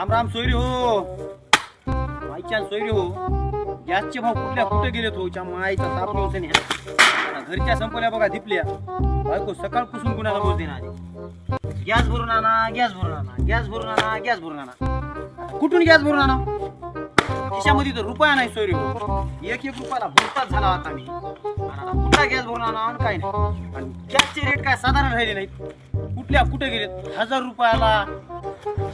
राम राम सोयरी हो. माईच्या सोयरी हो. गॅसचे भाव कुठल्या कुठे गेलेत हो. माईचा ताप दिवसाने घरच्या संपल्या बघा दिपल्या. बायको सकाळपासून कुणाला बोल देणार. गॅस भरून आणा, गॅस भरून आणा, गॅस भरून आणा, गॅस भरून आणा. कुठून गॅस भरून आणा. खिशामध्ये तर रुपया नाही सोयरी हो. एक रुपयाला भरताच झाला आता मी. कुठला गॅस भरून आणा आणि काय नाही. आणि गॅसचे रेट काय साधारण राहिले नाहीत. कुठल्या कुठे गेलेत. 1000 रुपयाला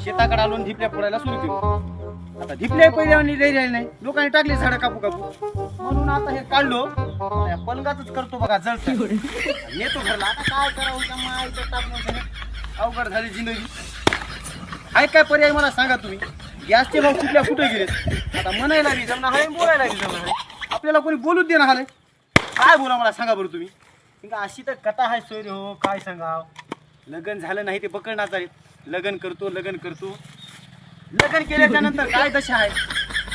शेताकडे आलो धिपल्या फोडायला सुरू केलं. आता धिपल्या पहिले राहिले नाही. लोकांनी टाकले झाडं कापू कापू. म्हणून आता हे काढलो पलंगातच करतो बघा जळत नेतो घरला. आता काय करावं माईचं तापमान अवघड झाली जिंदगी. आहे काय पर्याय मला सांगा तुम्ही. गॅसचे भाव कुठल्या कुठे गेलेत. आता म्हणायला बी जमणार आहे, बोलायला बी जमणार आहे. आपल्याला कोणी बोलूच देणार आलंय. काय बोला मला सांगा बरं तुम्ही. अशी तर कथा आहे सोयरी हो. काय सांगा. लग्न झालं नाही ते पकडण्याचा लग्न करतो लग्न करतो. लग्न केल्याच्या नंतर काय दशा आहे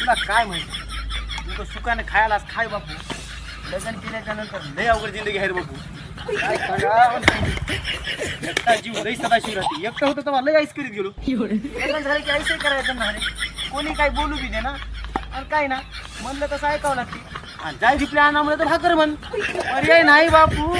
तुला काय माहिती. तू सुखाने खायलाच खाय बापू. लग्न केल्याच्या नंतर लय अवघड जिंदगी आहे रे बापू. काय सांगा. एकटा जीव लई सदाशिव राहते. एकटं होतं तेव्हा लय आईस करीत गेलो. लग्न झालं की आईसही करायचं ना. कोणी काय बोलू बी दे ना. आणि काय ना म्हणलं तसं ऐकावं लागते. आणि जाय जिपल्या आणा म्हणलं तर भाकर म्हण. पर्याय नाही बापू.